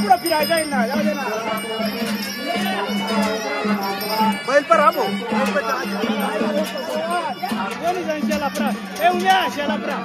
पुढे फिरायला जाईल ना, जाऊ दे ना. बैल पर राबो कोणी जाईल शेलापरा ए उद्या शेलापरा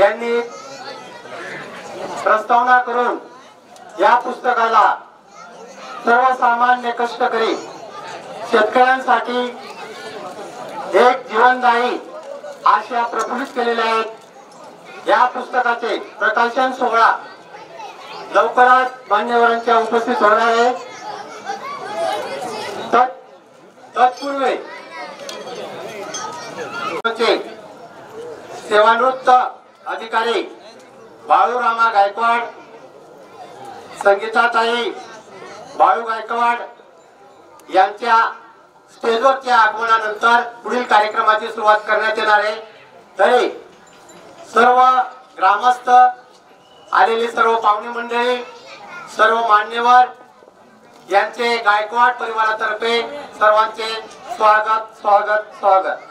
यांनी प्रस्तावना करून या पुस्तकाला सर्वसामान्य कष्टकरी शेतकऱ्यांसाठी एक जीवनदायी आशा प्रफुल्लित केलेल्या आहेत। या पुस्तकाचे प्रकाशन सोहळा लवकरच मान्यवरांच्या उपस्थित होणार आहे। तत्पूर्वी सेवानिवृत्त अधिकारी बाळूरामा गायकवाड, संगीताताई बाळू गायकवाड यांच्या स्टेजवरच्या आगमनानंतर पुढील कार्यक्रमाची सुरुवात करण्यात येणार आहे। तरी सर्व ग्रामस्थ, आलेली सर्व पाहुणे मंडळी, सर्व मान्यवर यांचे गायकवाड परिवारातर्फे सर्वांचे स्वागत स्वागत स्वागत।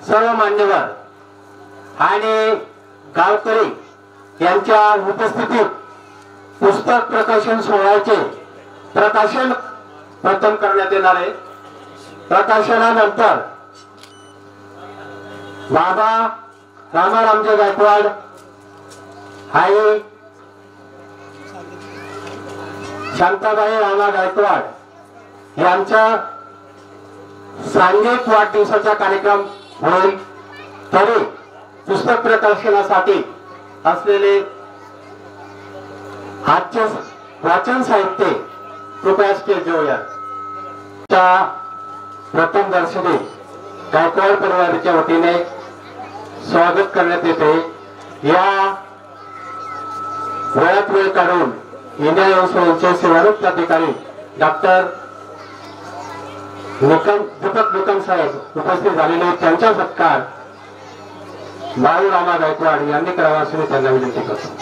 सर्व मान्यवर आणि गावकरी यांच्या उपस्थितीत पुस्तक प्रकाशन सोहळ्याचे प्रकाशन प्रथम करण्यात येणार आहे। प्रकाशनानंतर बाबा रामारामजी गायकवाड, आई शांताबाई रामा गायकवाड यांचा सांघिक वाढदिवसाचा कार्यक्रम होईल। तरी पुस्तक प्रकाशनासाठी असलेले आजचे वाचन साहित्य कृपया स्टेज येऊया। प्रथम दर्शनी गायकवाड परिवाराच्या वतीने स्वागत करण्यात येते। या वेळात वेळ काढून इंडिया युनिव्हर्सिटीचे सेवानिवृत्त अधिकारी डॉक्टर दीपक निकम साहेब उपस्थित झालेले, त्यांचा सत्कार बाळूरामा गायकवाड यांनी करावा असे मी त्यांना विनंती करतो।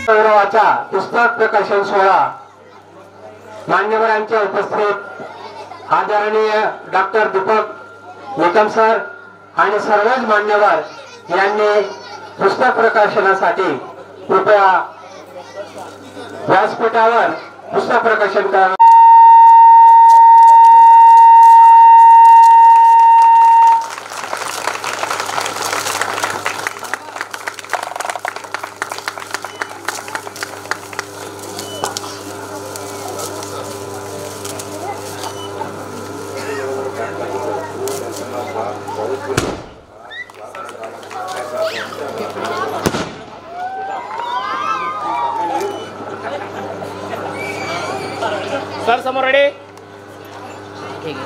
गौरवाचा पुस्तक प्रकाशन सोहळा मान्यवरांच्या उपस्थित आदरणीय डॉक्टर दीपक निकम सर आणि सर्वच मान्यवर यांनी पुस्तक प्रकाशनासाठी कृपया व्यासपीठावर पुस्तक प्रकाशन करावे. सर समोर रेडी. ठीक है.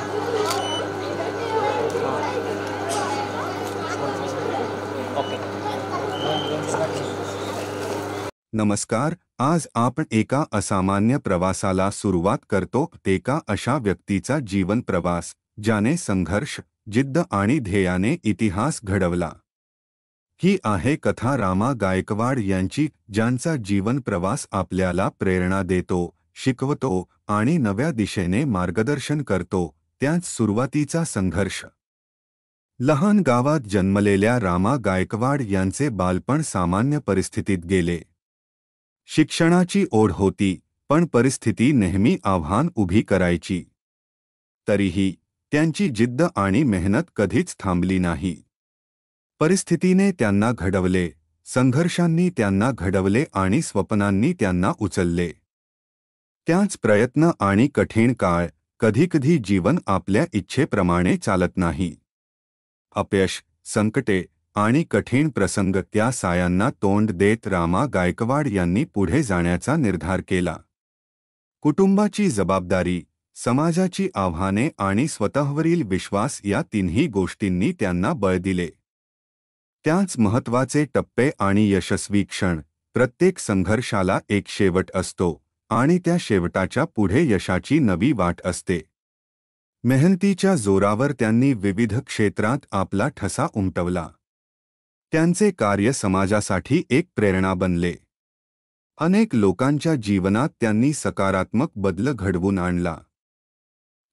ओके. नमस्कार. आज आपण एका असामान्य प्रवासाला सुरुवात करतो. एका अशा व्यक्तीचा जीवन प्रवास ज्याने संघर्ष, जिद्द आणि ध्येयाने इतिहास घडवला. ही आहे कथा रामा गायकवाड यांची, ज्यांचा जीवन प्रवास आपल्याला प्रेरणा देतो, शिकवतो आणि नव्या दिशेने मार्गदर्शन करतो. त्याच सुरुवातीचा संघर्ष. लहान गावात जन्मलेल्या रामा गायकवाड यांचे बालपण सामान्य परिस्थितीत गेले. शिक्षणाची ओढ होती, पण परिस्थिती नेहमी आव्हान उभी करायची. तरीही त्यांची जिद्द आणि मेहनत कधीच थांबली नाही. परिस्थितीने त्यांना घडवले, संघर्षांनी त्यांना घडवले आणि स्वप्नांनी त्यांना उचलले. त्याच प्रयत्न आणि कठीण काळ. कधीकधी जीवन आपल्या इच्छेप्रमाणे चालत नाही. अपयश, संकटे आणि कठीण प्रसंग त्या सायांना तोंड देत रामा गायकवाड यांनी पुढे जाण्याचा निर्धार केला. कुटुंबाची जबाबदारी, समाजाची आव्हाने आणि स्वतःवरील विश्वास या तिन्ही गोष्टींनी त्यांना बळ दिले. त्याच महत्त्वाचे टप्पे आणि यशस्वी क्षण. प्रत्येक संघर्षाला एक शेवट असतो आणि त्या शेवटाच्या पुढे यशाची नवी वाट असते. मेहनतीच्या जोरावर त्यांनी विविध क्षेत्रात आपला ठसा उमटवला. त्यांचे कार्य समाजासाठी एक प्रेरणा बनले. अनेक लोकांच्या जीवनात त्यांनी सकारात्मक बदल घडवून आणला.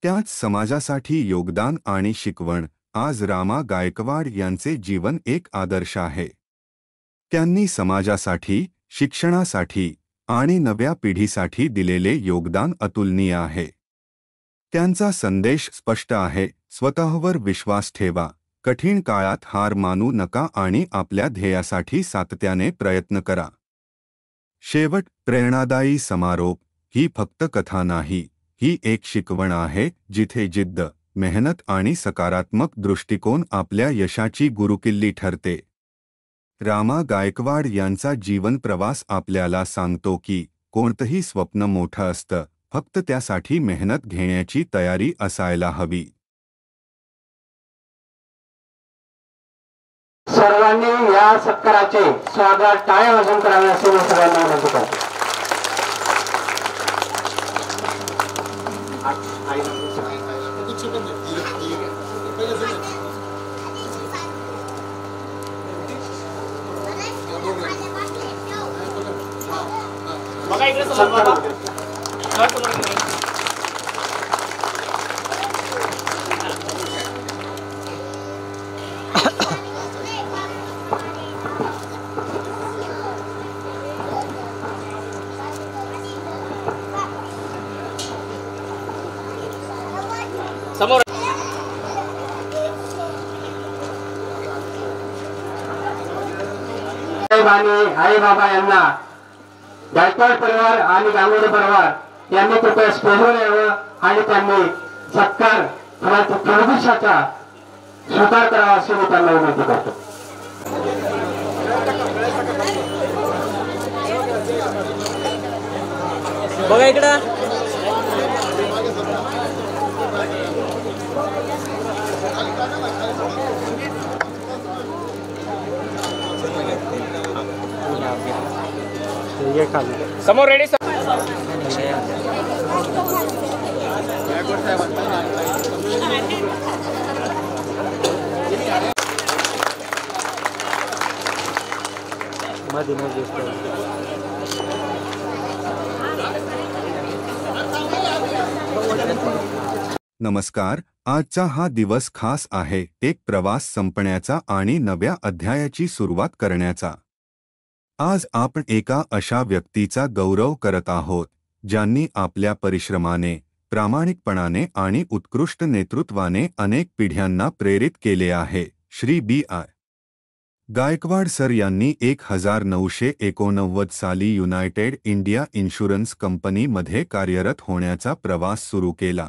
त्याच समाजासाठी योगदान आणि शिकवण. आज रामा गायकवाड यांचे जीवन एक आदर्श आहे. त्यांनी समाजासाठी, शिक्षणासाठी आणि नव्या पिढीसाठी दिलेले योगदान अतुलनीय आहे. त्यांचा संदेश स्पष्ट आहे. स्वतःवर विश्वास ठेवा, कठीण काळात हार मानू नका आणि आपल्या ध्येयासाठी सातत्याने प्रयत्न करा. शेवट. प्रेरणादायी समारोप. ही फक्त कथा नाही, ही एक शिकवण आहे जिथे जिद्द, मेहनत आणि सकारात्मक दृष्टिकोन आपल्या यशाची गुरुकिल्ली ठरते. रामा गायकवाड यांचा जीवन प्रवास आपल्याला सांगतो की कोणतंही स्वप्न मोठं असतं, फक्त त्यासाठी मेहनत घेण्याची तयारी असायला हवी. सर्वांनी या सत्काराचे स्वागत टाळ्या वाजवून करावे असे मी सर्वांना विनंती करतो. बघा इकडे समोर बाबा. सर समोर नाही. समोर आई बाबा यांना गायकवाड परिवार आणि गांगुर्डे परिवार यांनी कृपया स्टेजवर यावं आणि त्यांनी सत्कार प्रवेशाचा स्वीकार करावा अशी मी त्यांना विनंती करतो. बघा इकडं. समोर रेडी. नमस्कार. आजचा हा दिवस खास आहे, एक प्रवास संपण्याचा आणि नव्या अध्यायाची सुरुवात करण्याचा. आज आपण एका अशा व्यक्तीचा गौरव करत आहोत ज्यांनी आपल्या परिश्रमाने, प्रामाणिकपणाने आणि उत्कृष्ट नेतृत्वाने अनेक पिढ्यांना प्रेरित केले आहे. श्री B.I. गायकवाड सर यांनी 1989 साली युनायटेड इंडिया इन्शुरन्स कंपनीमध्ये कार्यरत होण्याचा प्रवास सुरू केला.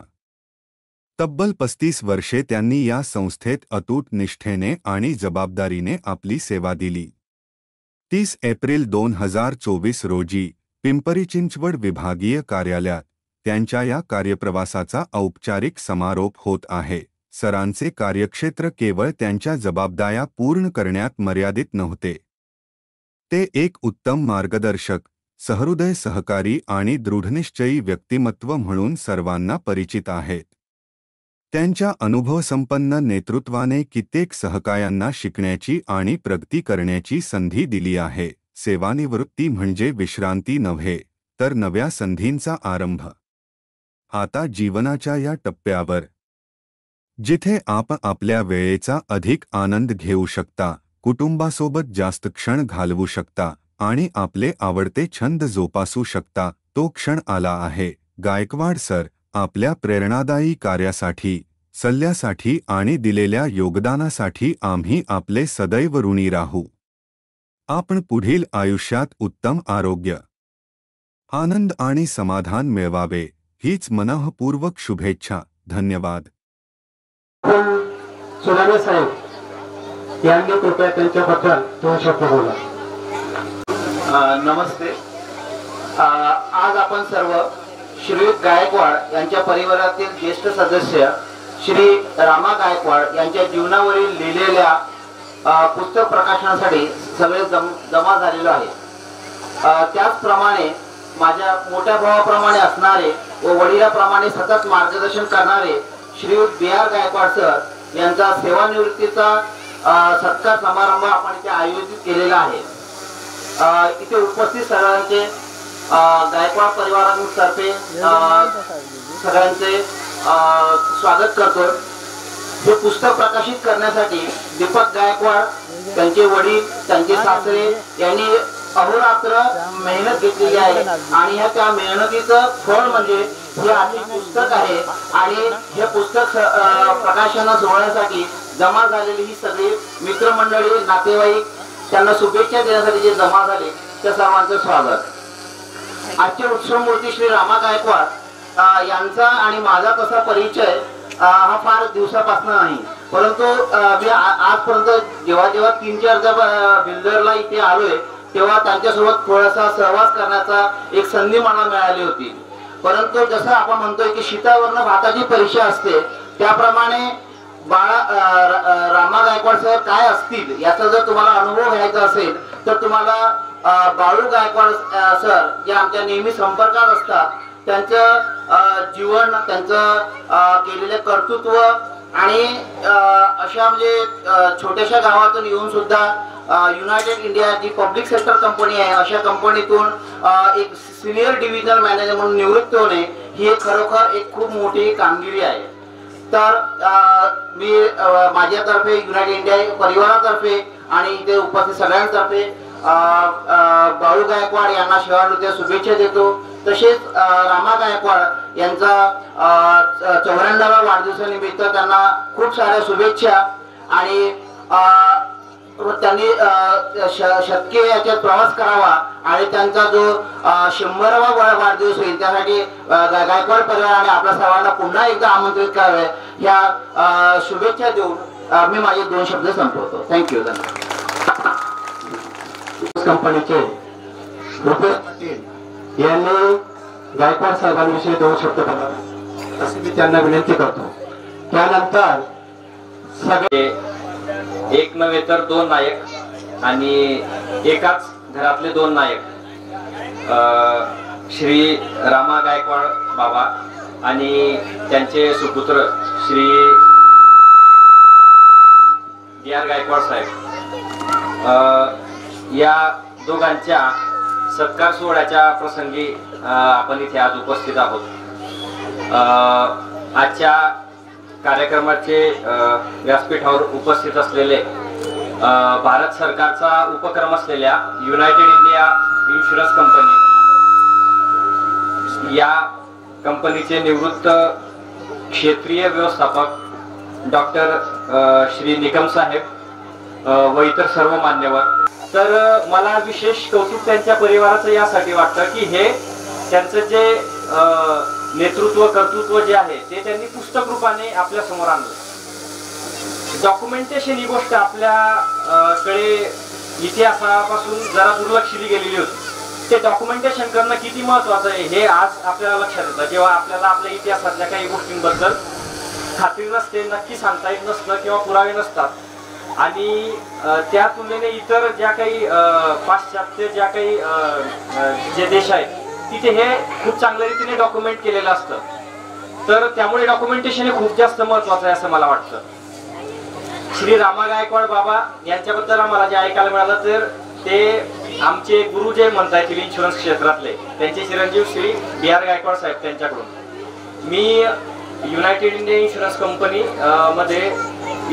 तब्बल 35 वर्षे त्यांनी या संस्थेत अतूट निष्ठेने आणि जबाबदारीने आपली सेवा दिली. 30 एप्रिल 2024 रोजी पिंपरी चिंचवड विभागीय कार्यालयात त्यांच्या या कार्यप्रवासाचा औपचारिक समारोप होत आहे. सरांचे कार्यक्षेत्र केवळ त्यांच्या जबाबदाऱ्या पूर्ण करण्यात मर्यादित नव्हते. ते एक उत्तम मार्गदर्शक, सहृदय सहकारी आणि दृढनिश्चयी व्यक्तिमत्व म्हणून सर्वांना परिचित आहेत. त्यांच्या अनुभवसंपन्न नेतृत्वाने कित्येक सहकायांना शिकण्याची आणि प्रगती करण्याची संधी दिली आहे. सेवानिवृत्ती म्हणजे विश्रांती नव्हे, तर नव्या संधींचा आरंभ. आता जीवनाच्या या टप्प्यावर जिथे आपण आपल्या वेळेचा अधिक आनंद घेऊ शकता, कुटुंबासोबत जास्त क्षण घालवू शकता आणि आपले आवडते छंद जोपासू शकता, तो क्षण आला आहे. गायकवाड सर, आपल्या प्रेरणादायी कार्यासाठी, सल्ल्यासाठी आणि दिलेल्या योगदानासाठी आम्ही आपले सदैव ऋणी राहू. आपण पुढील आयुष्यात उत्तम आरोग्य, आनंद आणि समाधान मिळवावे हीच मनःपूर्वक शुभेच्छा. धन्यवाद. सुनामे साहेब यांनी कृपया त्यांच्याबद्दल 2 शब्द बोला. नमस्ते. आज आपण सर्व श्रीयुत गायकवाड यांच्या परिवारातील ज्येष्ठ सदस्य श्री रामा गायकवाड यांच्या जीवनावरील लिहिलेल्या पुस्तक प्रकाशनासाठी सगळे जमा झालेलो आहे. त्याचप्रमाणे माझ्या मोठ्या भावाप्रमाणे असणारे व वडिलाप्रमाणे सतत मार्गदर्शन करणारे श्रीयुत B.R. गायकवाड सर यांचा सेवानिवृत्तीचा सत्कार समारंभ आपण इथे आयोजित केलेला आहे. इथे उपस्थित सर्वांचे गायकवाड परिवारातर्फे सगळ्यांचे स्वागत करतो. हे पुस्तक प्रकाशित करण्यासाठी दीपक गायकवाड, त्यांचे वडील, त्यांचे सासरे यांनी अहोरात्र मेहनत घेतलेली आहे आणि ह्या त्या मेहनतीचं फळ म्हणजे हे आजचे पुस्तक आहे. आणि हे पुस्तक प्रकाशन सोहळ्यासाठी जमा झालेली ही सगळी मित्रमंडळी, नातेवाईक त्यांना शुभेच्छा देण्यासाठी जे जमा झाले त्या सर्वांचं स्वागत. आजचे उत्सवमूर्ती श्री रामा गायकवाड यांचा आणि माझा कसा परिचय हा फार दिवसापासून नाही, परंतु मी आजपर्यंत जेव्हा 3-4 बिल्डरला इथे आलोय तेव्हा त्यांच्यासोबत थोडासा सहवास करण्याचा एक संधी मला मिळाली होती. परंतु जसं आपण म्हणतोय की शीतावरनं भाताची परीक्षा असते, त्याप्रमाणे रामा गायकवाड सर काय असतील याचा जर तुम्हाला अनुभव घ्यायचा असेल तर तुम्हाला बाळू गायकवाड सर जे आमच्या नेहमी संपर्कात असतात, त्यांचं जीवन, त्यांचं केलेले कर्तृत्व आणि अशा म्हणजे छोट्याशा गावातून येऊन सुद्धा युनायटेड इंडिया जी पब्लिक सेक्टर कंपनी आहे अशा कंपनीतून एक सिनियर डिव्हिजनल मॅनेजर म्हणून निवृत्त होणे ही खरोखर एक खूप मोठी कामगिरी आहे. तर मी माझ्यातर्फे, युनायटेड इंडिया परिवारातर्फे आणि इथे उपस्थित सगळ्यांतर्फे बाळू गायकवाड यांना शिवानिवृत्तीच्या शुभेच्छा देतो. तसेच रामा गायकवाड यांचा 94व्या वाढदिवसानिमित्त त्यांना खूप साऱ्या शुभेच्छा. आणि त्यांनी शतके याच्यात प्रवास करावा आणि त्यांचा जो 100वा वाढदिवस होईल त्यासाठी गायकवाड परिवाराने आपल्या सर्वांना पुन्हा एकदा आमंत्रित करावे ह्या शुभेच्छा देऊन मी माझे 2 शब्द संपवतो. थँक्यू. कंपनीचे रुपेश पाटील यांनी गायकवाड साहेबांविषयी 2 शब्द बोलावे अशी मी त्यांना विनंती करतो. त्यानंतर सगळे एक नव्हे तर 2 नायक आणि एकाच घरातले 2 नायक, श्री रामा गायकवाड बाबा आणि त्यांचे सुपुत्र श्री B.R. गायकवाड साहेब. या दोघांच्या सत्कार सोहळ्याच्या प्रसंगी आपण इथे आज उपस्थित आहोत. आजच्या कार्यक्रमाचे व्यासपीठावर उपस्थित असलेले भारत सरकारचा उपक्रम असलेल्या युनायटेड इंडिया इन्शुरन्स कंपनी या कंपनीचे निवृत्त क्षेत्रीय व्यवस्थापक डॉक्टर श्री निकम साहेब व इतर सर्व मान्यवर. तर मला विशेष कौतुक त्यांच्या परिवाराचं यासाठी वाटतं की हे त्यांचं जे नेतृत्व कर्तृत्व जे आहे ते त्यांनी पुस्तक रूपाने आपल्या समोर आणलं. डॉक्युमेंटेशन ही गोष्ट आपल्याकडे इतिहासापासून जरा दुर्लक्षिली गेलेली होती. ते डॉक्युमेंटेशन करणं किती महत्वाचं आहे हे आज आपल्याला लक्षात येतं जेव्हा आपल्याला आपल्या इतिहासातल्या काही गोष्टींबद्दल खात्री नसते, नक्की सांगता येत नसतं किंवा पुरावे नसतात. आणि त्या तुलनेने इतर ज्या काही पाश्चात्य ज्या काही जे देश आहेत तिथे हे खूप चांगल्या रीतीने डॉक्युमेंट केलेलं असतं. तर त्यामुळे डॉक्युमेंटेशन हे खूप जास्त महत्वाचं आहे असं मला वाटतं. श्री रामा गायकवाड बाबा यांच्याबद्दल आम्हाला जे ऐकायला मिळालं तर ते आमचे गुरु जे म्हणता येतील इन्शुरन्स क्षेत्रातले, त्यांचे चिरंजीव श्री BR गायकवाड साहेब त्यांच्याकडून मी युनायटेड इंडिया इन्शुरन्स कंपनी मध्ये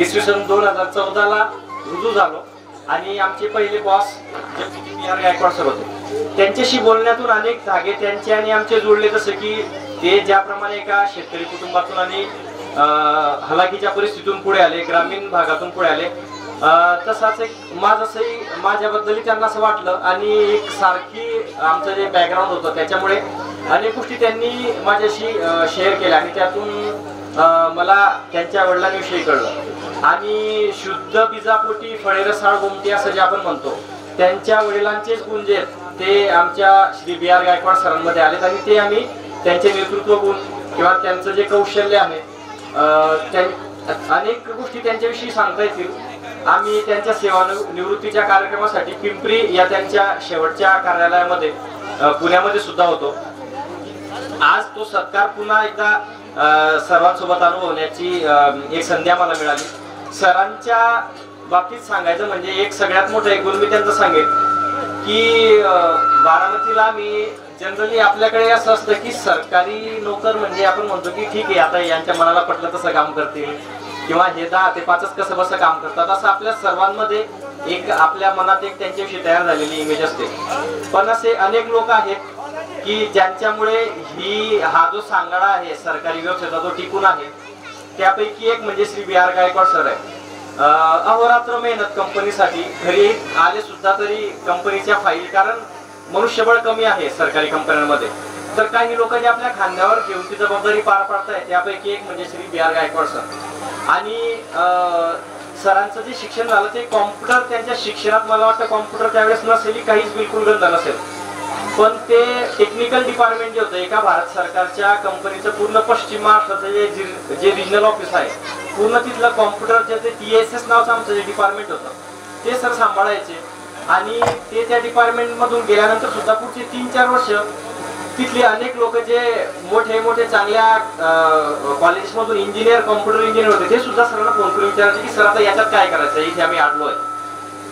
इसवी सन 2014 रुजू झालो आणि आमचे पहिले बॉस BR गायकवाड सर होते. त्यांच्याशी बोलण्यातून अनेक धागे त्यांचे आणि आमचे जोडले. जसं की ते ज्याप्रमाणे एका शेतकरी कुटुंबातून आणि हलाखीच्या परिस्थितीतून पुढे आले, ग्रामीण भागातून पुढे आले, तसाच एक माझ्याबद्दलही त्यांना असं वाटलं. आणि एक सारखी आमचं जे बॅकग्राऊंड होतं त्याच्यामुळे अनेक गोष्टी त्यांनी माझ्याशी शेअर केल्या आणि त्यातून मला त्यांच्या वडिलांविषयी कळलं. आणि शुद्ध बीजापोटी फळे रसाळ गोमटी असं जे आपण म्हणतो त्यांच्या वडिलांचेच गुण जे ते आमच्या श्री BR गायकवाड सरांमध्ये आलेत आणि ते आम्ही त्यांचे नेतृत्व गुण किंवा त्यांचं जे कौशल्य आहे अनेक गोष्टी त्यांच्याविषयी सांगता येतील. आम्ही त्यांच्या सेवानिवृत्तीच्या कार्यक्रमासाठी पिंपरी या त्यांच्या शेवटच्या कार्यालयामध्ये पुण्यामध्ये सुद्धा होतो. आज तो सत्कार पुन्हा एकदा सर्वांसोबत अनुभवण्याची एक संधी आम्हाला मिळाली. सरांच्या बाबतीत सांगायचं म्हणजे एक सगळ्यात मोठा एक गुण मी त्यांचं सांगेन की बारामतीला मी जनरली आपल्याकडे असं असतं की सरकारी नोकर म्हणजे आपण म्हणतो की ठीक आहे आता यांच्या मनाला पटलं तसं काम करतील किंवा हे 10 ते 5 कसं बसं काम करतात असं आपल्या सर्वांमध्ये एक आपल्या मनात एक त्यांच्याविषयी तयार झालेली इमेज असते. पण असे अनेक लोक आहेत की ज्यांच्यामुळे हा जो सांगाडा आहे सरकारी व्यवस्थेचा तो टिकून आहे. त्यापैकी एक म्हणजे श्री BR गायकवाड सर आहे. अहोरात्र मेहनत कंपनीसाठी घरी आले सुद्धा तरी कंपनीच्या फाईल, कारण मनुष्यबळ कमी आहे सरकारी कंपन्यांमध्ये, तर काही लोक जे आपल्या खांद्यावर घेऊन ती जबाबदारी पार पाडतायत त्यापैकी एक म्हणजे श्री BR गायकवाड सर. आणि सरांचं जे शिक्षण झालं ते कॉम्प्युटर, त्यांच्या शिक्षणात मला वाटतं कॉम्प्युटर त्यावेळेस नसेल, काहीच बिलकुल गंध नसेल, पण ते टेक्निकल डिपार्टमेंट जे होतं एका भारत सरकारच्या कंपनीचं पूर्ण पश्चिम महाराष्ट्राचं जे रिजनल ऑफिस आहे पूर्ण तिथलं कॉम्प्युटरचं ते TSS नावाचं आमचं जे डिपार्टमेंट होतं ते सर सांभाळायचे. आणि ते त्या डिपार्टमेंट मधून गेल्यानंतर सुद्धा पुढचे 3-4 वर्ष तिथले अनेक लोक जे मोठे मोठे चांगल्या कॉलेजेस मधून इंजिनियर, कॉम्प्युटर इंजिनियर होते ते सुद्धा सरांना फोन करून विचारायचे की सर आता याच्यात काय करायचं, इथे आम्ही आडलो आहे.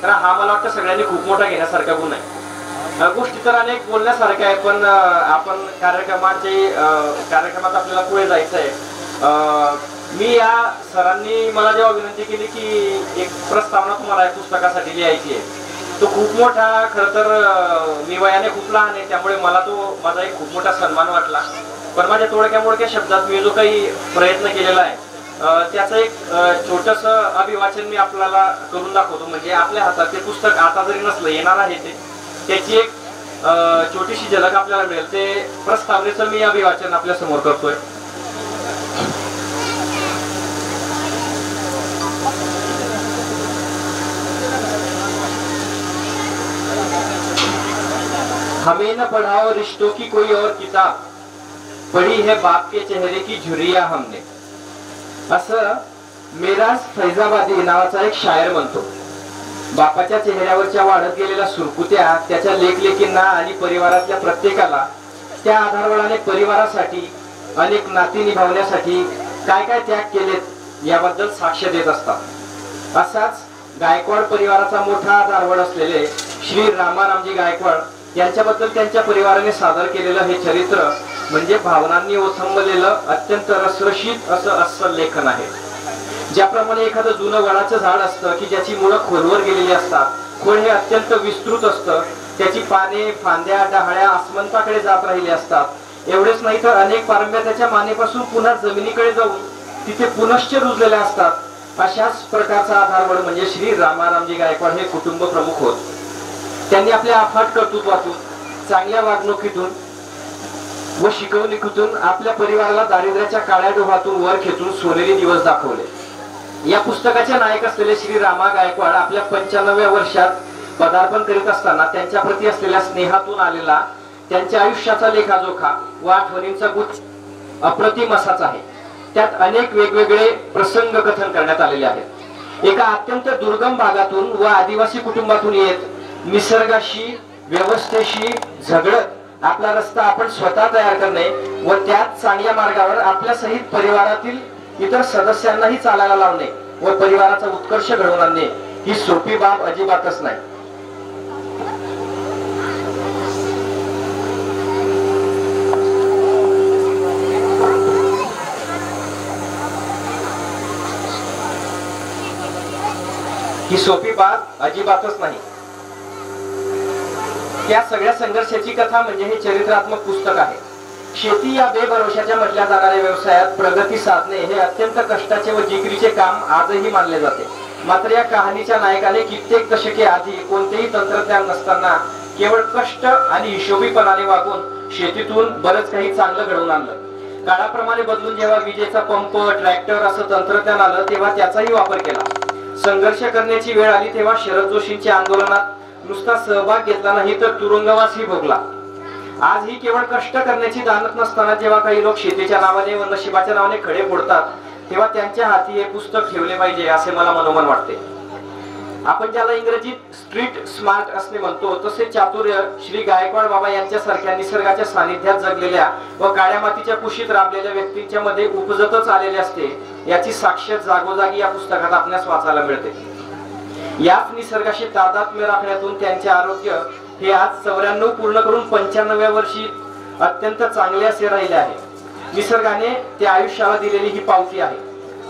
कारण हा मला वाटतं सगळ्यांनी खूप मोठा घेण्यासारखा गुण आहे. गोष्टी तर अनेक बोलण्यासारख्या आहे, पण आपण कार्यक्रमात आपल्याला पुढे जायचं आहे. मी या सरांनी मला जेव्हा विनंती केली की एक प्रस्तावना तुम्हाला या पुस्तकासाठी लिहायची आहे, तो खूप मोठा, खरं तर मी वयाने खूप लहान आहे त्यामुळे मला तो माझा एक खूप मोठा सन्मान वाटला. पण माझ्या थोडक्या मोडक्या शब्दात मी जो काही प्रयत्न केलेला आहे त्याचं एक छोटस अभिवाचन मी आपल्याला करून दाखवतो. म्हणजे आपल्या हातात ते पुस्तक आता जरी नसलं येणार आहे ते, त्याची एक छोटीशी झलक आपल्याला मिळेल. ते प्रस्तावनेचं मी अभिवाचन आपल्या समोर करतोय. हमें न पढ़ाओ रिश्तों की कोई और किताब, पढ़ी है बाप के चेहरे की झुर्रिया हमने, असं मिराज फैजाबादी नावाचा एक शायर म्हणतो. बापाच्या चेहऱ्यावरच्या वाढत गेलेल्या सुरकुत्या त्याच्या लेकलेकींना आणि परिवारातल्या प्रत्येकाला त्या आधारवडाने परिवारासाठी अनेक नाती निभावण्यासाठी काय काय त्याग केलेत याबद्दल साक्ष देत असतात. असाच गायकवाड परिवाराचा मोठा दारवड असलेले श्री रामारामजी गायकवाड यांच्याबद्दल त्यांच्या परिवाराने सादर केलेलं हे चरित्र म्हणजे भावनांनी ओथंबलेलं अत्यंत रसरशीत असं अस्सल लेखन आहे. ज्याप्रमाणे एखादं जुनं वडाचं झाड असतं की ज्याची मुळं खोलवर गेलेली असतात, खोड हे अत्यंत विस्तृत असतं, त्याची पाने, फांद्या, डहाळ्या आसमंताकडे जात राहिली असतात. एवढेच नाही तर अनेक पारंब्या त्याच्या मानेपासून पुन्हा जमिनीकडे जाऊन तिथे पुनश्च रुजलेल्या असतात. अशाच प्रकारचा आधारवड म्हणजे श्री रामारामजी गायकवाड हे कुटुंब प्रमुख होत. त्यांनी आपल्या अफाट कर्तृत्वातून, चांगल्या वागणुकीतून व शिकवणुकीतून आपल्या परिवाराला दारिद्र्याच्या काळ्या डोहातून वर खेचून सोनेरी दिवस दाखवले. या पुस्तकाचे नायक असलेले श्री रामा गायकवाड आपल्या 95व्या वर्षात पदार्पण करीत असताना त्यांच्या प्रती असलेल्या स्नेहातून आलेला त्यांच्या आयुष्याचा लेखाजोखा व आठवणींचा गुच्छ अप्रतिम असाच आहे. त्यात अनेक वेगवेगळे प्रसंग कथन करण्यात आलेले आहेत. एका अत्यंत दुर्गम भागातून व आदिवासी कुटुंबातून येत निसर्गाशी, व्यवस्थेशी झगडत आपला रस्ता आपण स्वतः तयार करणे व त्यात चांगल्या मार्गावर आपल्या सहित परिवारातील इतर सदस्यांनाही चालायला लावणे व परिवाराचा उत्कर्ष घडवून आणणे ही सोपी बाब अजिबातच नाही. ही सोपी बाब अजिबातच नाही. त्या सगळ्या संघर्षाची कथा म्हणजे हे चरित्रात्मक पुस्तक आहे. शेती या बेभरोशाच्या म्हटल्या जाणाऱ्या व्यवसायात प्रगती साधणे हे अत्यंत कष्टाचे व जिगरीचे काम आजही मानले जाते. मात्र या कहाणीच्या नायकाने कित्येक दशके आधी कोणतेही तंत्रज्ञान नसताना केवळ कष्ट आणि हिशोबीपणाने वागून शेतीतून बरंच काही चांगलं घडवून आणलं. काळाप्रमाणे बदलून जेव्हा विजेचा पंप, ट्रॅक्टर असं तंत्रज्ञान आलं तेव्हा त्याचाही वापर केला. संघर्ष करण्याची वेळ आली तेव्हा शरद जोशींच्या आंदोलनात नुसता सहभाग घेतला नाही तर तुरुंगवासही भोगला. आज ही केवळ कष्ट करण्याची जाणत नसताना जेव्हा काही लोक शेतीच्या नावाने व नशिबाच्या नावाने खडे फोडतात तेव्हा त्यांच्या हाती हे पुस्तक ठेवले पाहिजे असे मला मनोमन वाटते. आपण ज्याला इंग्रजीत स्ट्रीट स्मार्ट असणे म्हणतो तसे चातुर्य श्री गायकवाड बाबा यांच्यासारख्या निसर्गाच्या सानिध्यात जगलेल्या व काळ्या मातीच्या कुशीत राबलेल्या व्यक्तींच्या मध्ये उपजतच आलेले असते याची साक्ष जागोजागी या पुस्तकात आपल्यास वाचायला मिळते. याच निसर्गाशी तादात्म्य राखण्यातून त्यांचे आरोग्य हे आज 94 पूर्ण करून 95व्या वर्षी अत्यंत चांगले असे राहिले आहे. निसर्गाने त्या आयुष्याला दिलेली ही पावती आहे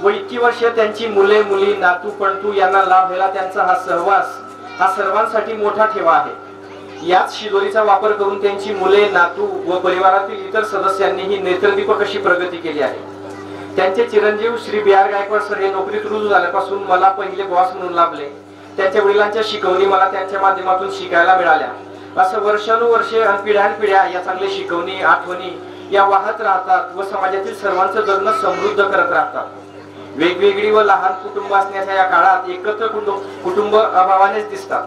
व इतकी वर्ष त्यांची मुले, मुली, नातू, पणतू यांना लाभलेला त्यांचा हा सहवास हा सर्वांसाठी मोठा ठेवा आहे. याच शिदोरीचा वापर करून त्यांची मुले, नातू व परिवारातील इतर सदस्यांनीही नेत्रदीपक अशी प्रगती केली आहे. त्यांचे चिरंजीव श्री बी आर गायकवाड सर हे नोकरीत रुजू झाल्यापासून मला पहिले बॉस म्हणून लाभले. त्यांच्या वडिलांच्या शिकवणी मला त्यांच्या माध्यमातून शिकायला मिळाल्या. असं वर्षानुवर्षे पिढ्यानपिढ्या या चांगल्या शिकवणी, आठवणी या वाहत राहतात व समाजातील सर्वांचं जगणं समृद्ध करत राहतात. वेगवेगळी व लहान कुटुंब असण्याच्या या काळात एकत्र कुटुंब अभावानेच दिसतात.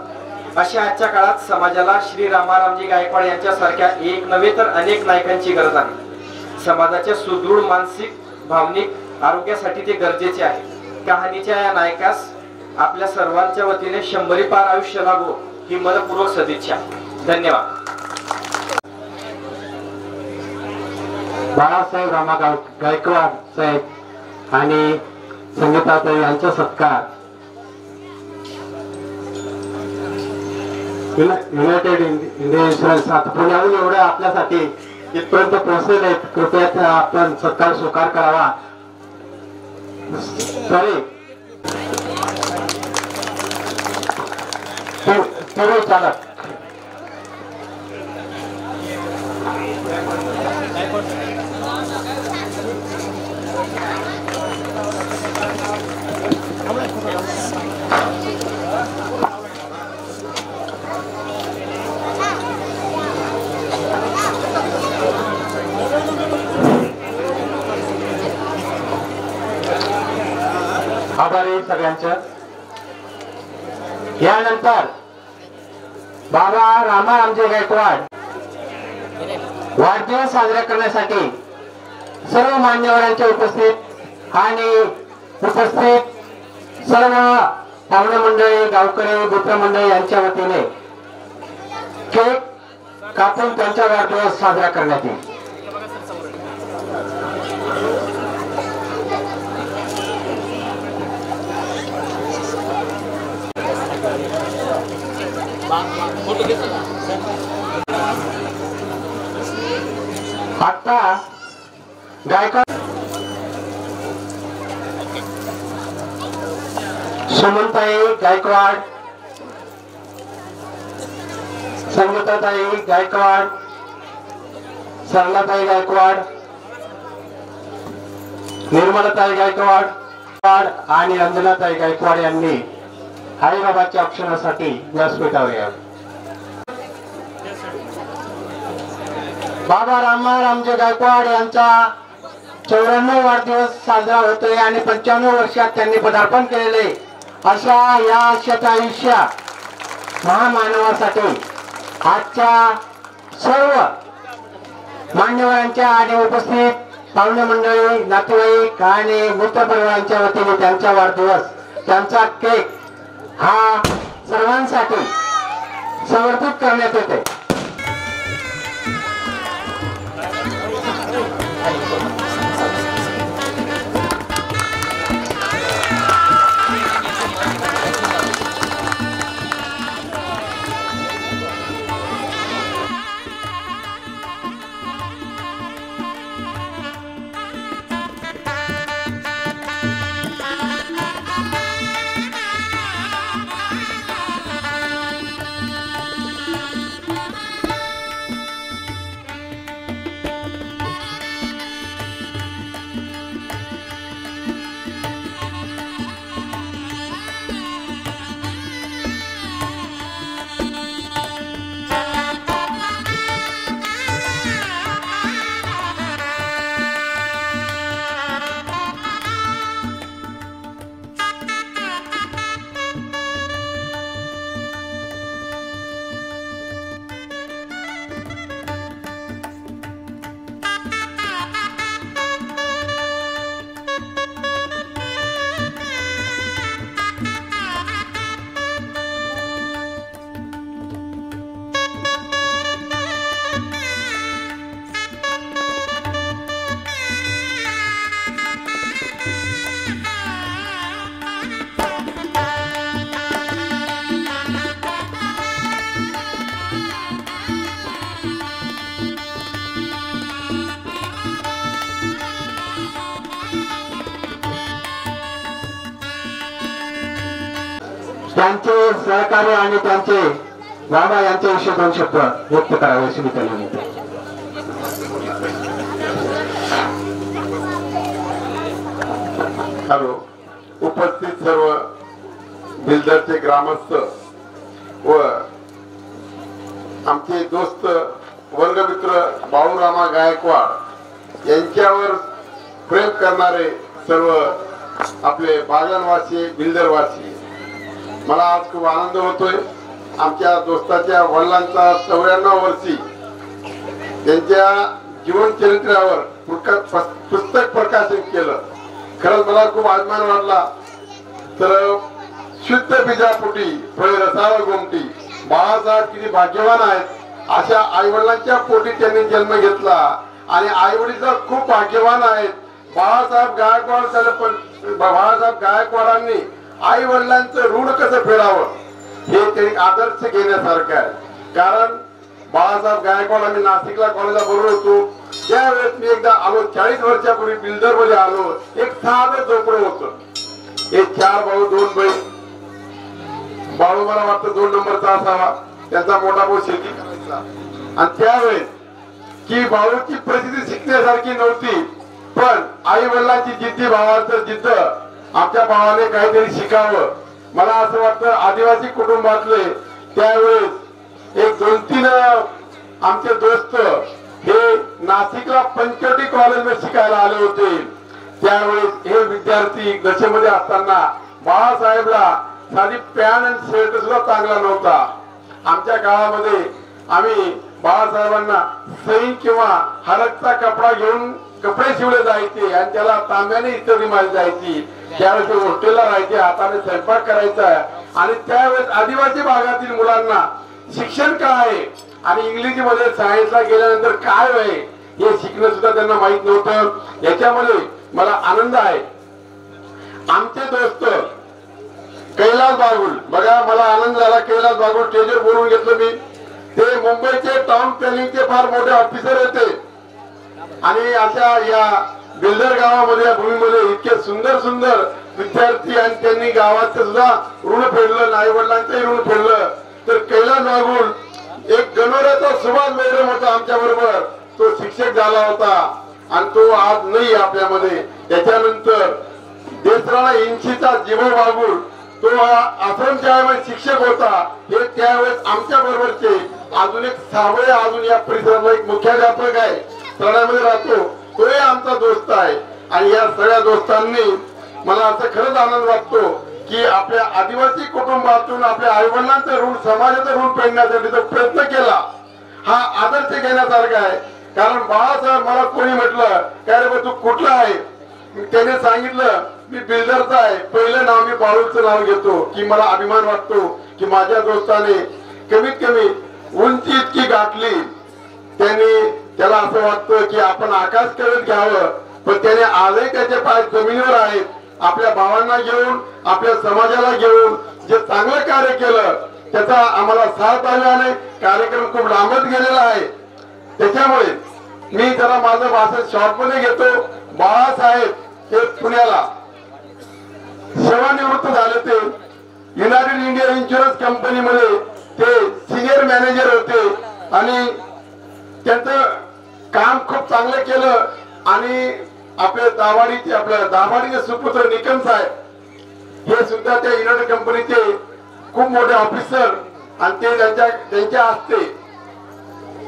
अशा आजच्या काळात समाजाला श्री रामारामजी गायकवाड यांच्यासारख्या एक नव्हे तर अनेक नायकांची गरज आहे. समाजाच्या सुदृढ मानसिक, भावनिक आरोग्यासाठी ते गरजेचे आहे. कहाणीच्या या नायकास आपल्या सर्वांच्या वतीने 100 पार आयुष्य लाभो ही मनपूर्वक सदिच्छा. धन्यवाद. बाळासाहेब रामा गायकवाड साहेब आणि संगीताताई यांचा सत्कार युनायटेड इंडिया इन्शुरन्स आता पुण्याहून एवढं आपल्यासाठी इथपर्यंत पोहोचलेले आहेत. कृपया आपण सत्कार स्वीकार करावा. सॉरी चालक आभारी सगळ्यांचं. यानंतर बाबा रामारामजी गायकवाड वाढदिवस साजरा करण्यासाठी सर्व मान्यवरांच्या उपस्थित आणि उपस्थित सर्व पाहुणे मंडळी, गावकरी, मित्रमंडळी यांच्या वतीने केक कापून त्यांचा वाढदिवस साजरा करण्यात येईल. आता गायकवाड सुमनताई गायकवाड, संगीताताई गायकवाड, सरलाताई गायकवाड, निर्मलाताई गायकवाड आणि अंजनाताई गायकवाड यांनी आईबाबाच्या औक्षणासाठी व्यासपीठावर यावे. बाबा रामरामजी गायकवाड यांचा 94 वाढदिवस साजरा होतोय आणि 95 वर्षात त्यांनी पदार्पण केलेले अशा या शतायुष्य महामानवासाठी आजच्या सर्व मान्यवरांच्या आणि उपस्थित पाहुणे मंडळी, नातेवाईक आणि मित्रपरिवारांच्या वतीने त्यांचा वाढदिवस, त्यांचा केक हा सर्वांसाठी समर्पित करण्यात येते. त्यांचे सहकार्य आणि त्यांचे बाबा यांच्याविषयी 2 शब्द व्यक्त करावे अशी मी त्यांना म्हणतो. हॅलो, उपस्थित सर्व बिल्डरचे ग्रामस्थ व आमचे दोस्त वर्गमित्र बाळूरामा गायकवाड यांच्यावर प्रेम करणारे सर्व आपले बागलवासी, बिल्डरवासी, मला आज खूप आनंद होतोय. आमच्या दोस्ताच्या वडिलांचा 94 वर्षी त्यांच्या जीवन चरित्रावर पुस्तक प्रकाशित केलं. खरंच मला खूप अभिमान वाटला. तर शुद्ध बीजापोटी फळे रसाळ गोमटी, बाळासाहेब किती भाग्यवान आहेत. अशा आई वडिलांच्या पोटी त्यांनी जन्म घेतला आणि आई वडील खूप भाग्यवान आहेत. बाळासाहेब गायकवाडांनी आई वडिलांचं ऋण कसं फेडावं हे त्यांनी आदर्श घेण्यासारखं आहे. कारण बाळासाहेब गायकवाड आम्ही नाशिकला कॉलेजला बरोबर होतो. त्यावेळेस मी एकदा आलो, 40 वर्षापूर्वी बिल्डर मध्ये आलो. एक साधं झोपडं होतं. एक 4 भाऊ 2 बहीण. बाळू मला वाटतं 2 नंबरचा असावा. त्यांचा मोठा भाऊ शेती करायचा. आणि त्यावेळेस की बाळूची परिस्थिती शिकण्यासारखी नव्हती, पण आई वडिलांची जिद्दी, भावाचं जिद्द, आमच्या भावाने काहीतरी शिकावं. मला असं वाटतं आदिवासी कुटुंबातले त्यावेळेस एक 2-3 आमचे दोस्त हे नाशिकला पंचवटी कॉलेजमध्ये शिकायला आले होते. त्यावेळेस हे विद्यार्थी दशेमध्ये असताना बाळासाहेबला साधी पॅन्ट आणि शर्ट सुद्धा चांगला नव्हता. आमच्या काळामध्ये आम्ही बाळासाहेबांना सैन किंवा हरकचा कपडा घेऊन कपडे शिवले जायचे आणि त्याला तांब्याने इस्त्री मारली जायची. त्यावेळेस ते हॉस्टेलला राहायचे, हाताने स्वयंपाक करायचा. आणि त्यावेळेस आदिवासी भागातील मुलांना शिक्षण काय आहे आणि इंग्लिशमध्ये सायन्सला गेल्यानंतर काय आहे हे शिकणं सुद्धा त्यांना माहित नव्हतं. याच्यामध्ये मला आनंद आहे. आमचे दोस्त कैलास बागुल, बघा मला आनंद झाला, कैलास बागुल स्टेजवर बोलवून घेतलं मी. ते मुंबईचे टाउन प्लॅनिंगचे फार मोठे ऑफिसर होते आणि अशा या बिल्डर गावामध्ये, या भूमीमध्ये इतके सुंदर सुंदर विद्यार्थी, आणि त्यांनी गावाचं सुद्धा ऋण फेडलं, आई वडिलांचंही ऋण फेडलं. तर कैलास बागुल एक गणोऱ्याचा सुभाष बैरम होता आमच्या बरोबर, तो शिक्षक झाला होता आणि तो आज नाही आपल्यामध्ये. त्याच्यानंतर देसराणा इंशीचा जीवन बागुल, तो आश्रमशाळेमध्ये शिक्षक होता. हे त्यावेळेस आमच्या बरोबरचे अजून एक सावळे, अजून या परिसराला एक मुख्याध्यापक आहे, तळ्यामध्ये राहतो, तोही आमचा दोस्त आहे. आणि या सगळ्या दोस्तांनी मला असं खरंच आनंद वाटतो की आपल्या आदिवासी कुटुंबातून आपल्या आईवडिलांचं ऋण, समाजाचं ऋण फेडण्यासाठी जो प्रयत्न केला, हा आदर्श घेण्यासारखा आहे. कारण बाळासाहेब, मला कोणी म्हटलं काय रे तू कुठला आहे, त्याने सांगितलं मी बिल्डरचा आहे, पहिलं नाव मी बाळूचं नाव घेतो, की मला अभिमान वाटतो की माझ्या दोस्ताने कमीत कमी उंची इतकी गाठली. त्याला असं वाटतं की आपण आकाश करीत घ्यावं, पण त्याने आजही त्याचे पाय जमिनीवर आहेत. आपल्या भावांना घेऊन, आपल्या समाजाला घेऊन जे चांगलं कार्य केलं त्याचा आम्हाला साथ आल्याने कार्यक्रम खूप लांबत गेलेला आहे. त्याच्यामुळे मी जरा माझं भाषण शॉर्ट मध्ये घेतो. बाळासाहेब हे पुण्याला सेवानिवृत्त झाले. ते युनायटेड इंडिया इन्शुरन्स कंपनीमध्ये ते सिनियर मॅनेजर होते आणि त्यांचं काम खूप चांगलं केलं. आणि आपल्या दाभाडीचे सुपुत्र निकम साहेब हे सुद्धा त्या युनायटेड कंपनीचे खूप मोठे ऑफिसर, आणि ते त्यांच्या हस्ते.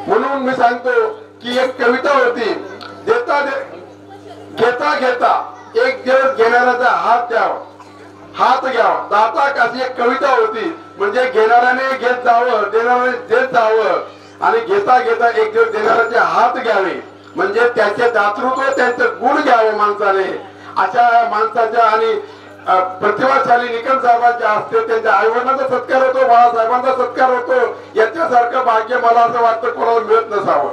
म्हणून मी सांगतो की एक कविता होती, घेता घेता एक दिवस घेणाऱ्याचा हात घ्यावा दाता, अशी एक कविता होती. म्हणजे घेणाऱ्याने घेत जावं, देणाऱ्याने देत जावं, आणि घेता घेता एक दिवस देणाऱ्याचे हात घ्यावे, म्हणजे त्याचे दातृत्व, त्यांचं गुण घ्यावं माणसाने. अशा माणसाच्या आणि प्रतिभाशाली निकम साहेबांच्या हस्ते त्यांच्या आईवडिलांचा सत्कार होतो, बाळासाहेबांचा सत्कार होतो. याच्यासारखं भाग्य मला असं वाटतं कोणाला मिळत नसावं.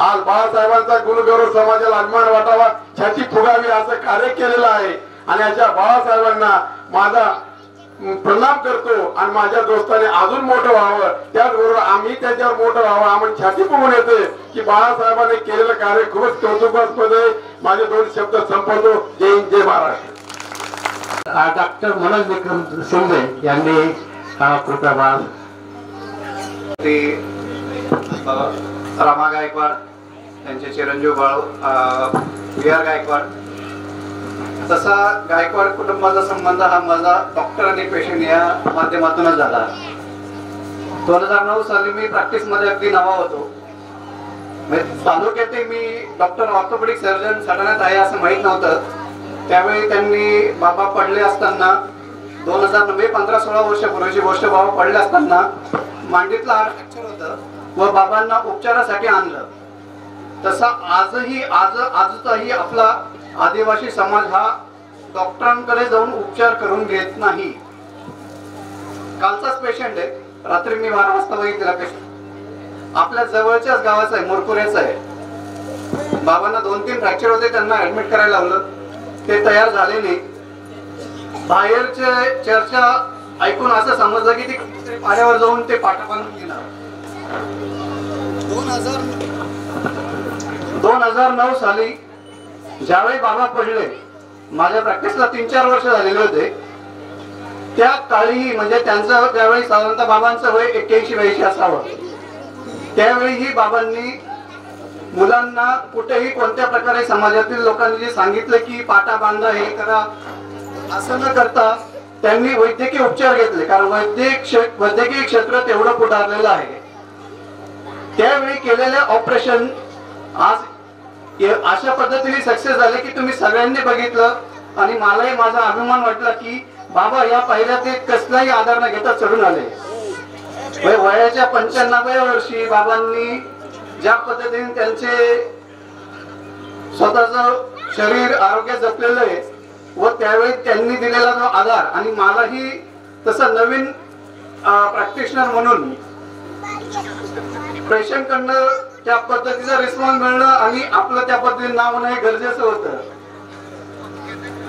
आज बाळासाहेबांचा गुणगौरव समाजाला अभिमान वाटावा, छाती फुगावी असं कार्य केलेलं आहे. आणि अशा बाळासाहेबांना माझा प्रणाम करतो. आणि माझ्या दोस्ताने अजून मोठं व्हावं, त्याचबरोबर आम्ही त्याच्यावर मोठं व्हावं. आम्हाला छाती फुगून येते की बाळासाहेबांनी केलेलं कार्य खूपच कौतुकास्पद आहे. माझे 2 शब्द संपवतो. जय हिंद, जय महाराष्ट्र. डॉक्टर मनोज विक्रम शिंदे यांनी कृपया रामा गायकवाड, त्यांचे चिरंजीव बाळू VR गायकवाड. तसा गायकवाड कुटुंबाचा संबंध हा माझा डॉक्टर आणि पेशंट या माध्यमातूनच झाला. 2009 साली मी प्रॅक्टिस मध्ये अगदी नवा होतो. तालुक्यात मी डॉक्टर ऑर्थोपेडिक सर्जन सटण्यात आहे असं माहित नव्हतं. त्यावेळी त्यांनी बाबा पडले असताना 2009 15-16 वर्षापूर्वीची गोष्ट, बाबा पडले असताना मांडीतला हाड फ्रॅक्चर होतं व बाबांना उपचारासाठी आणलं. तसा आजही आपला आदिवासी समाज हा डॉक्टरांकडे जाऊन उपचार करून घेत नाही. कालचाच पेशंट आहे, रात्री मी 12 वाजता बघितलेला पेशंट आपल्या जवळच्याच गावाचा आहे, मोरकुऱ्याचा आहे. बाबांना 2-3 फ्रॅक्चर होते, त्यांना ऍडमिट करायला लावलं. ते तयार झाले नाही. बाहेरचे चर्चा ऐकून असं समजलं की ते पाण्यावर जाऊन ते पाटा बांधून घेणार. 2009 साली ज्यावेळी बाबा पडले, माझ्या प्रॅक्टिसला 3-4 वर्ष झालेले होते. त्या काळीही म्हणजे त्यांचं त्यावेळी साधारणतः बाबांचं वय 81-82 असावं. त्यावेळीही बाबांनी मुलांना कुठेही कोणत्या प्रकारे समाजातील लोकांनी जे सांगितलं की पाटा बांधा, हे करा, असं न करता त्यांनी वैद्यकीय उपचार घेतले. कारण वैद्यकीय क्षेत्र तेवढं पुढारलेलं आहे. त्यावेळी केलेले ऑपरेशन आज अशा पद्धतीने सक्सेस झाले की तुम्ही सगळ्यांनी बघितलं. आणि मलाही माझा अभिमान वाटला की बाबा या पहिल्या ते कसलाही आधार न घेता चढून आले. वयाच्या 95व्या वर्षी बाबांनी ज्या पद्धतीने त्यांचे स्वतःच शरीर आरोग्य जपलेलं आहे व त्यावेळी त्यांनी दिलेला जो आधार, आणि मलाही तसं नवीन प्रॅक्टिशनर म्हणून पेशंट कडनं त्या पद्धतीचा रिस्पॉन्स मिळणं आणि आपलं त्या पद्धतीने नाव होणं हे गरजेचं होतं.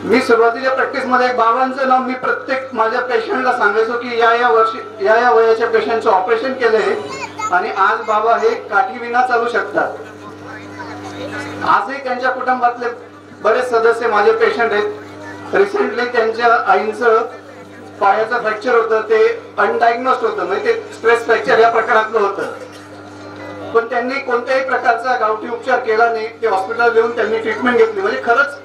मी सुरुवातीच्या प्रॅक्टिसमध्ये बाबांचं नाव मी प्रत्येक माझ्या पेशंटला सांगायचो की या वर्षी या वयाच्या पेशंटचं ऑपरेशन केलंय आणि आज बाबा हे काठी विना चालू शकतात. आजही त्यांच्या कुटुंबातले बरेच सदस्य माझे पेशंट आहेत. रिसेंटली त्यांच्या आईंचं पायाचं फ्रॅक्चर होतं, ते अनडायग्नोस्ड होतं, म्हणजे ते स्ट्रेस फ्रॅक्चर या प्रकारातलं होतं. पण त्यांनी कोणत्याही प्रकारचा गावठी उपचार केला नाही. ते हॉस्पिटल येऊन त्यांनी ट्रीटमेंट घेतली. म्हणजे खरंच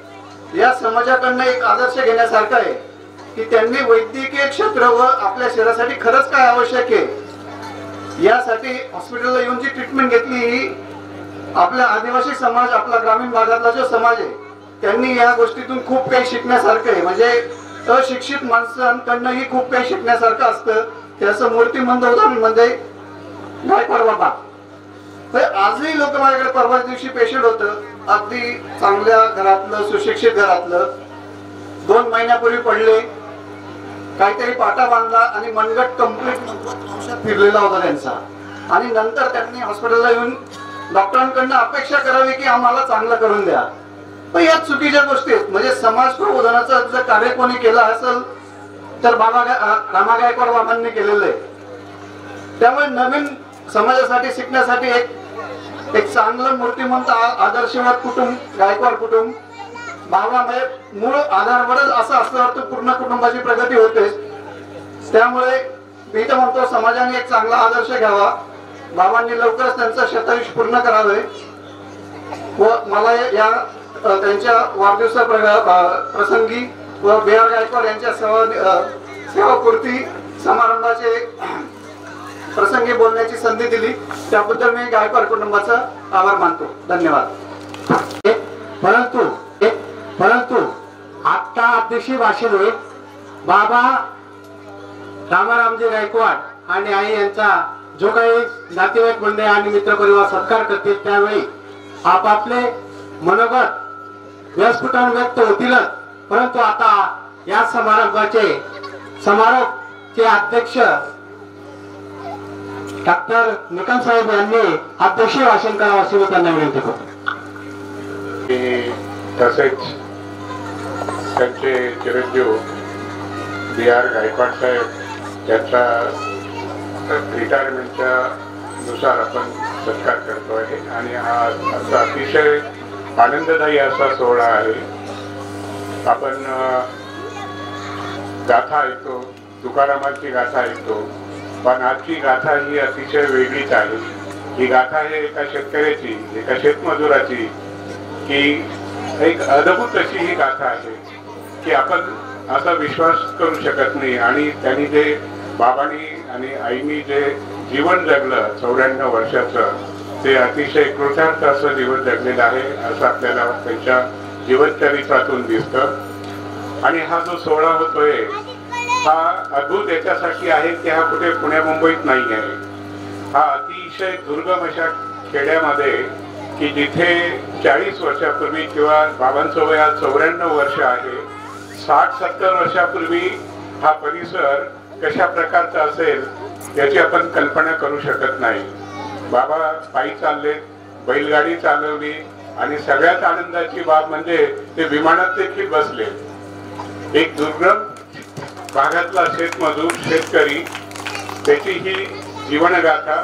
या समाजाकडनं एक आदर्श घेण्यासारखा आहे की त्यांनी वैद्यकीय क्षेत्र व आपल्या शरीरासाठी खरंच काय आवश्यक आहे यासाठी हॉस्पिटलला येऊन जी ट्रीटमेंट घेतली ही आपला आदिवासी समाज, आपला ग्रामीण भागातला जो समाज आहे त्यांनी या गोष्टीतून खूप काही शिकण्यासारखं आहे. म्हणजे अशिक्षित माणसांकडनंही खूप काही शिकण्यासारखं असतं. त्याचं मूर्तिमंत उदाहरण म्हणजे गायकवाड बाबा. आजही लोक माझ्याकडे परवा दिवशी पेशंट होतं, अगदी चांगल्या घरातलं, सुशिक्षित घरातलं, 2 महिन्यापूर्वी पडले, काहीतरी पाटा बांधला आणि मनगट कंप्लीट फिरलेला होता त्यांचा. आणि नंतर त्यांनी हॉस्पिटलला येऊन डॉक्टरांकडनं अपेक्षा करावी की आम्हाला चांगलं करून द्या. पण या चुकीच्या गोष्टी आहेत. म्हणजे समाज प्रबोधनाचं जर कार्य कोणी केलं असेल तर रामा गायकवाड बाबांनी केलेलं आहे. त्यामुळे नवीन समाजासाठी शिकण्यासाठी एक चांगलं मूर्तिमंत आदर्शवाद कुटुंब, गायकवाड कुटुंब, बाबा म्हणजे मूळ आधारवरच असं असल्यावर तर पूर्ण कुटुंबाची प्रगती होतेच. त्यामुळे मी तर म्हणतो समाजाने एक चांगला आदर्श घ्यावा. बाबांनी लवकरच त्यांचं शतायुष पूर्ण करावे व मला या त्यांच्या वाढदिवसा प्रसंगी व बी आर गायकवाड यांच्या सेवापूर्ती समारंभाचे प्रसंगी बोलण्याची संधी दिली त्याबद्दल मी गायकवाड कुटुंबाचा आभार मानतो. धन्यवाद. परंतु आता अध्यक्षीय भाषण होईल. बाबा रामारामजी गायकवाड आणि आई यांचा जो काही नातेवाईक मंडळी आणि मित्रपरिवार सत्कार करतील त्यावेळी आपापले मनोगत व्यासपीठावर व्यक्त होतीलच. परंतु आता या समारंभाचे समारोपचे अध्यक्ष डॉक्टर निकम साहेब यांनी अध्यक्षीय भाषण करावं अशी मी त्यांना विनंती करतो. तसेच त्यांचे चिरंजीव बी आर गायकवाड साहेब यांचा रिटायरमेंटच्या नुसार आपण सत्कार करतो आहे आणि हा असा अतिशय आनंददायी असा सोहळा आहे. आपण गाथा ऐकतो, तुकारामांची गाथा ऐकतो, पण आजची गाथा ही अतिशय वेगळीच आहे. ही गाथा आहे एका शेतकऱ्याची, एका शेतमजुराची, की एक अद्भुत अशी ही गाथा आहे की आपण असा विश्वास करू शकत नाही. आणि त्यांनी जे बाबांनी आणि आईनी जे जीवन जगलं 94 वर्षाचं, ते अतिशय कृतार्थ असं जीवन जगलेलं आहे असं आपल्याला त्यांच्या जीवनचरित्रातून दिसतं. आणि हा जो सोहळा होतोय हा अद्भुत याच्यासाठी आहे की हा कुठे पुण्या मुंबईत नाही आहे. हा अतिशय दुर्गम अशा खेड्यामध्ये की जिथे 40 वर्षापूर्वी किंवा बाबांचं वय आज 94 वर्ष आहे, 60-70 वर्षापूर्वी हा परिसर कशा प्रकारचा असेल याची आपण कल्पना करू शकत नाही. बाबा पायी चालले, बैलगाडी चालवली आणि सगळ्यात आनंदाची बाब म्हणजे ते विमानात देखील बसले. एक दुर्गम भागातला शेतमजूर, शेतकरी, त्याची ही जीवनगाथा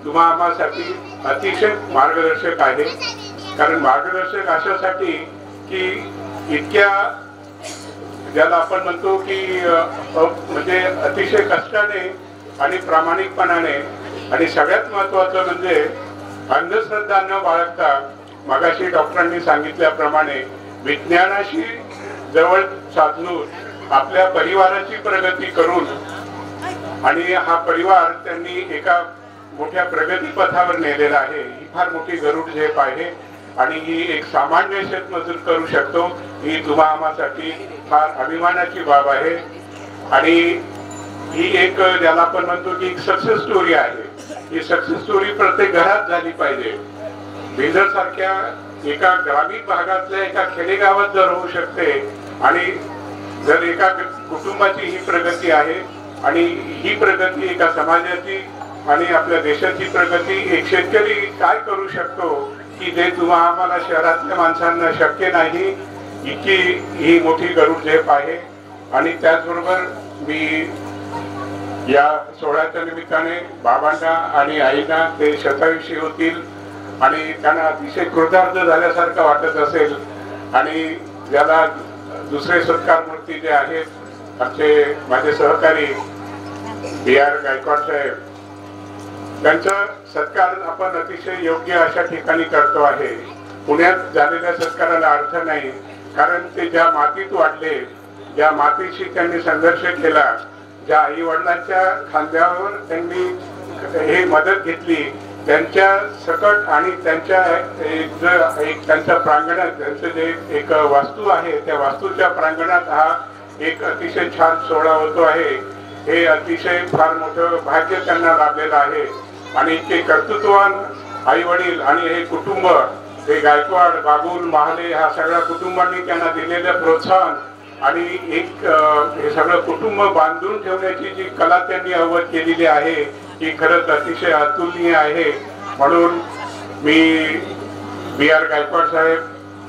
तुम्हा आम्हासाठी अतिशय मार्गदर्शक आहे. कारण मार्गदर्शक अशासाठी की इतक्या ज्याला आपण म्हणतो की म्हणजे अतिशय कष्टाने आणि प्रामाणिकपणाने आणि सगळ्यात महत्वाचं म्हणजे अंधश्रद्धा न बाळगता मगाशी डॉक्टरांनी सांगितल्याप्रमाणे विज्ञानाशी जवळ साधून आपल्या परिवाराची प्रगती करून आणि हा परिवार त्यांनी एका मोठ्या प्रगतीपथावर नेलेला आहे. ही फार मोठी गरुड झेप आहे आणि ही एक सामान्य शेतमजूर करू शकतो ही तुम्हा आम्हासाठी फार अभिमानाची बाब आहे. आणि ही एक ज्याला आपण म्हणतो की एक सक्सेस स्टोरी आहे. ही सक्सेस स्टोरी प्रत्येक घरात झाली पाहिजे. बिदर सारख्या एका ग्रामीण भागातल्या एका खेडेगावात जर होऊ शकते आणि जर एका कुटुंबाची ही प्रगती आहे आणि ही प्रगती एका समाजाची आणि आपल्या देशाची प्रगती एक शेतकरी काय करू शकतो की जे तुम्हा आम्हाला शहरातल्या माणसांना शक्य नाही इतकी ही मोठी गरुड झेप आहे. आणि त्याचबरोबर मी या सोहळ्याच्या निमित्ताने बाबांना आणि आईना ते शतायुषी होतील आणि त्यांना अतिशय कृतार्थ झाल्यासारखं वाटत असेल. आणि ज्याला दुसरे सत्कार मूर्ती जे आहेत आमचे माझे सहकारी BR गायकवाड साहेब, त्यांचा सत्कार आपण अतिशय योग्य अशा ठिकाणी करतो आहे. पुण्यात झालेल्या सत्काराला अर्थ नाही, कारण ते ज्या मातीत वाढले, ज्या मातीशी त्यांनी संघर्ष केला, ज्या आई वडिलांच्या खांद्यावर त्यांनी हे मदत घेतली, त्यांच्या सकट आणि त्यांच्या एक त्यांच्या प्रांगणात त्यांचं जे एक वास्तू आहे त्या वास्तूच्या प्रांगणात हा एक अतिशय छान सोहळा होतो आहे. हे अतिशय फार मोठं भाग्य त्यांना लाभलेलं आहे. आणि इतके कर्तृत्ववान आई वडील आणि हे कुटुंब, हे गायकवाड, बाबुल, महाले ह्या सगळ्या कुटुंबांनी त्यांना दिलेलं प्रोत्साहन आणि एक हे सगळं कुटुंब बांधून ठेवण्याची जी कला त्यांनी अवगत केलेली आहे ही खरंच अतिशय अतुलनीय आहे. म्हणून मी BR गायकवाड साहेब,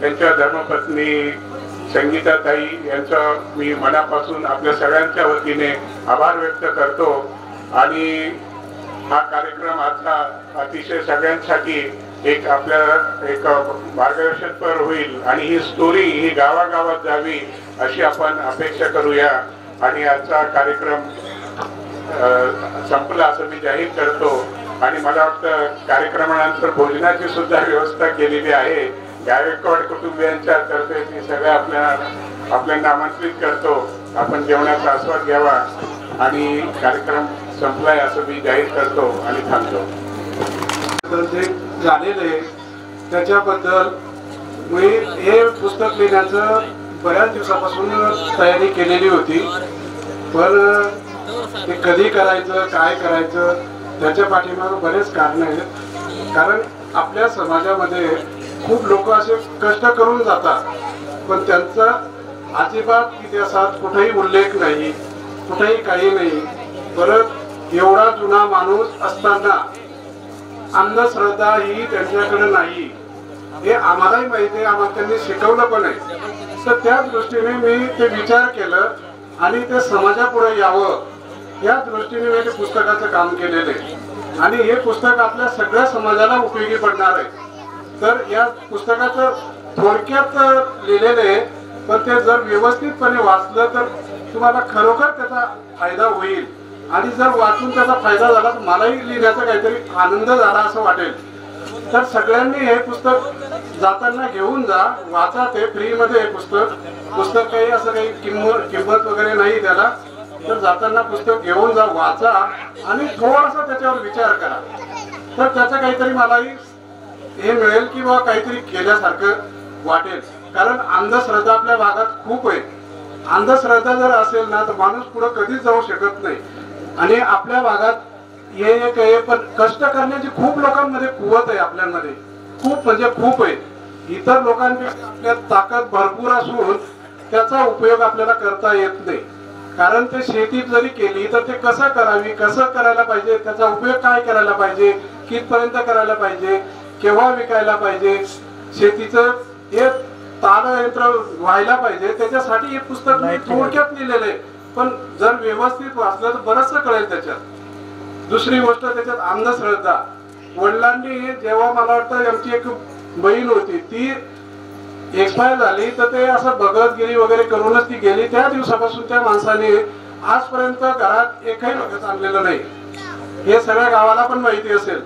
त्यांच्या धर्मपत्नी संगीताताई यांचा मी मनापासून आपल्या सगळ्यांच्या वतीने आभार व्यक्त करतो. आणि हा कार्यक्रम आता अतिशय सगळ्यांसाठी एक आपल्या एक मार्गदर्शनपर होईल आणि ही स्टोरी ही गावागावात जावी अशी आपण अपेक्षा करूया. आणि आजचा कार्यक्रम संपला असं मी जाहीर करतो. आणि मला वाटतं कार्यक्रमानंतर भोजनाची सुद्धा व्यवस्था केलेली आहे. गायकवाड कुटुंबियांच्या तर्फे मी सगळ्या आपल्याला आमंत्रित करतो. आपण जेवणाचा आस्वाद घ्यावा. आणि कार्यक्रम संपलाय असं मी जाहीर करतो आणि थांबतो. जे झालेले त्याच्याबद्दल मी हे पुस्तक लिहिण्याचं बऱ्याच दिवसापासून तयारी केलेली होती, पण ते कधी करायचं, काय करायचं, त्याच्या पाठीमागे बरेच कारण आहेत. कारण आपल्या समाजामध्ये खूप लोक असे कष्ट करून जातात, पण त्यांचा अजिबात इतिहासात कुठेही उल्लेख नाही, कुठेही काही नाही. परत एवढा जुना माणूस असताना अंधश्रद्धा ही त्यांच्याकडे नाही, हे आम्हालाही माहिती आहे, आम्हाला त्यांनी शिकवलं पण आहे. तर त्या दृष्टीने मी ते विचार केलं आणि ते समाजापुढे यावं या दृष्टीने मी ते पुस्तकाचं काम केलेलं आहे. आणि हे पुस्तक आपल्या सगळ्या समाजाला उपयोगी पडणार आहे. तर या पुस्तकाचं थोडक्यात लिहिलेलं आहे, पण ते जर व्यवस्थितपणे वाचलं तर तुम्हाला खरोखर त्याचा फायदा होईल. आणि जर वाचून त्याचा फायदा झाला तर मलाही लिहिण्याचा काहीतरी आनंद झाला असं वाटेल. तर सगळ्यांनी हे पुस्तक जाताना घेऊन जा, वाचा. ते फ्रीमध्ये हे पुस्तक काही असं काही किंमत वगैरे नाही त्याला. तर जाताना पुस्तक घेऊन जा, वाचा आणि थोडासा त्याच्यावर विचार करा. तर त्याचं काहीतरी मलाही हे मिळेल किंवा काहीतरी केल्यासारखं वाटेल. कारण अंधश्रद्धा आपल्या भागात खूप आहे. अंधश्रद्धा जर असेल ना तर माणूस पुढे कधीच जाऊ शकत नाही. आणि आपल्या भागात हे एक आहे, पण कष्ट करण्याची खूप लोकांमध्ये कुवत आहे, आपल्यामध्ये खूप म्हणजे खूप आहे. इतर लोकांपेक्षा आपल्यात ताकद भरपूर असून त्याचा उपयोग आपल्याला करता येत नाही. कारण ते शेतीत जरी केली तर ते कसं करावी, कसं करायला पाहिजे, त्याचा उपयोग काय करायला पाहिजे, कितपर्यंत करायला पाहिजे, केव्हा विकायला पाहिजे, शेतीचं हे तालयंत्र व्हायला पाहिजे, त्याच्यासाठी हे पुस्तक मी थोडक्यात लिहिलेलं आहे. पण जर व्यवस्थित वाचलं तर बरंचसं कळेल त्याच्यात. दुसरी गोष्ट त्याच्यात अंधश्रद्धा. वडिलांनी जेव्हा मला वाटतं आमची एक बहीण होती ती एक्सपायर झाली तर ते असं भगतगिरी वगैरे करूनच ती गेली. त्या दिवसापासून त्या माणसाने आजपर्यंत घरात एकही भगत आणलेलं नाही. हे सगळ्या गावाला पण माहिती असेल.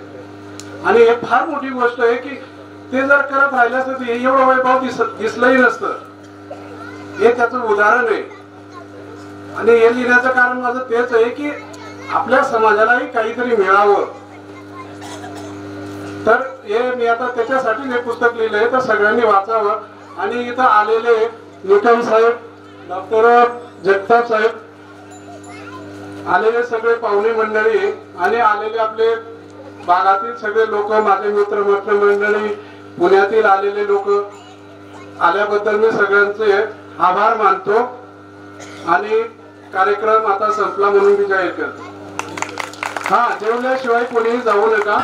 आणि हे फार मोठी गोष्ट आहे की ते जर करत राहिले असतं तर एवढं वैभव दिसलंही नसतं. हे त्याचं उदाहरण आहे. आणि हे लिहिण्याचं कारण माझं तेच आहे की आपल्या समाजालाही काहीतरी मिळावं. तर हे मी आता त्याच्यासाठी हे पुस्तक लिहिलंय, तर सगळ्यांनी वाचावं. आणि इथं आलेले निकम साहेब, डॉक्टर जगताप साहेब, आलेले सगळे पाहुणे मंडळी आणि आलेले आपले भागातील सगळे लोक, माझे मित्र मंडळी, पुण्यातील आलेले लोक आल्याबद्दल मी सगळ्यांचे आभार मानतो. आणि कार्यक्रम आता संपला म्हणून मी जाहीर करतो. हा, जेवल्याशिवाय कोणीही जाऊ नका.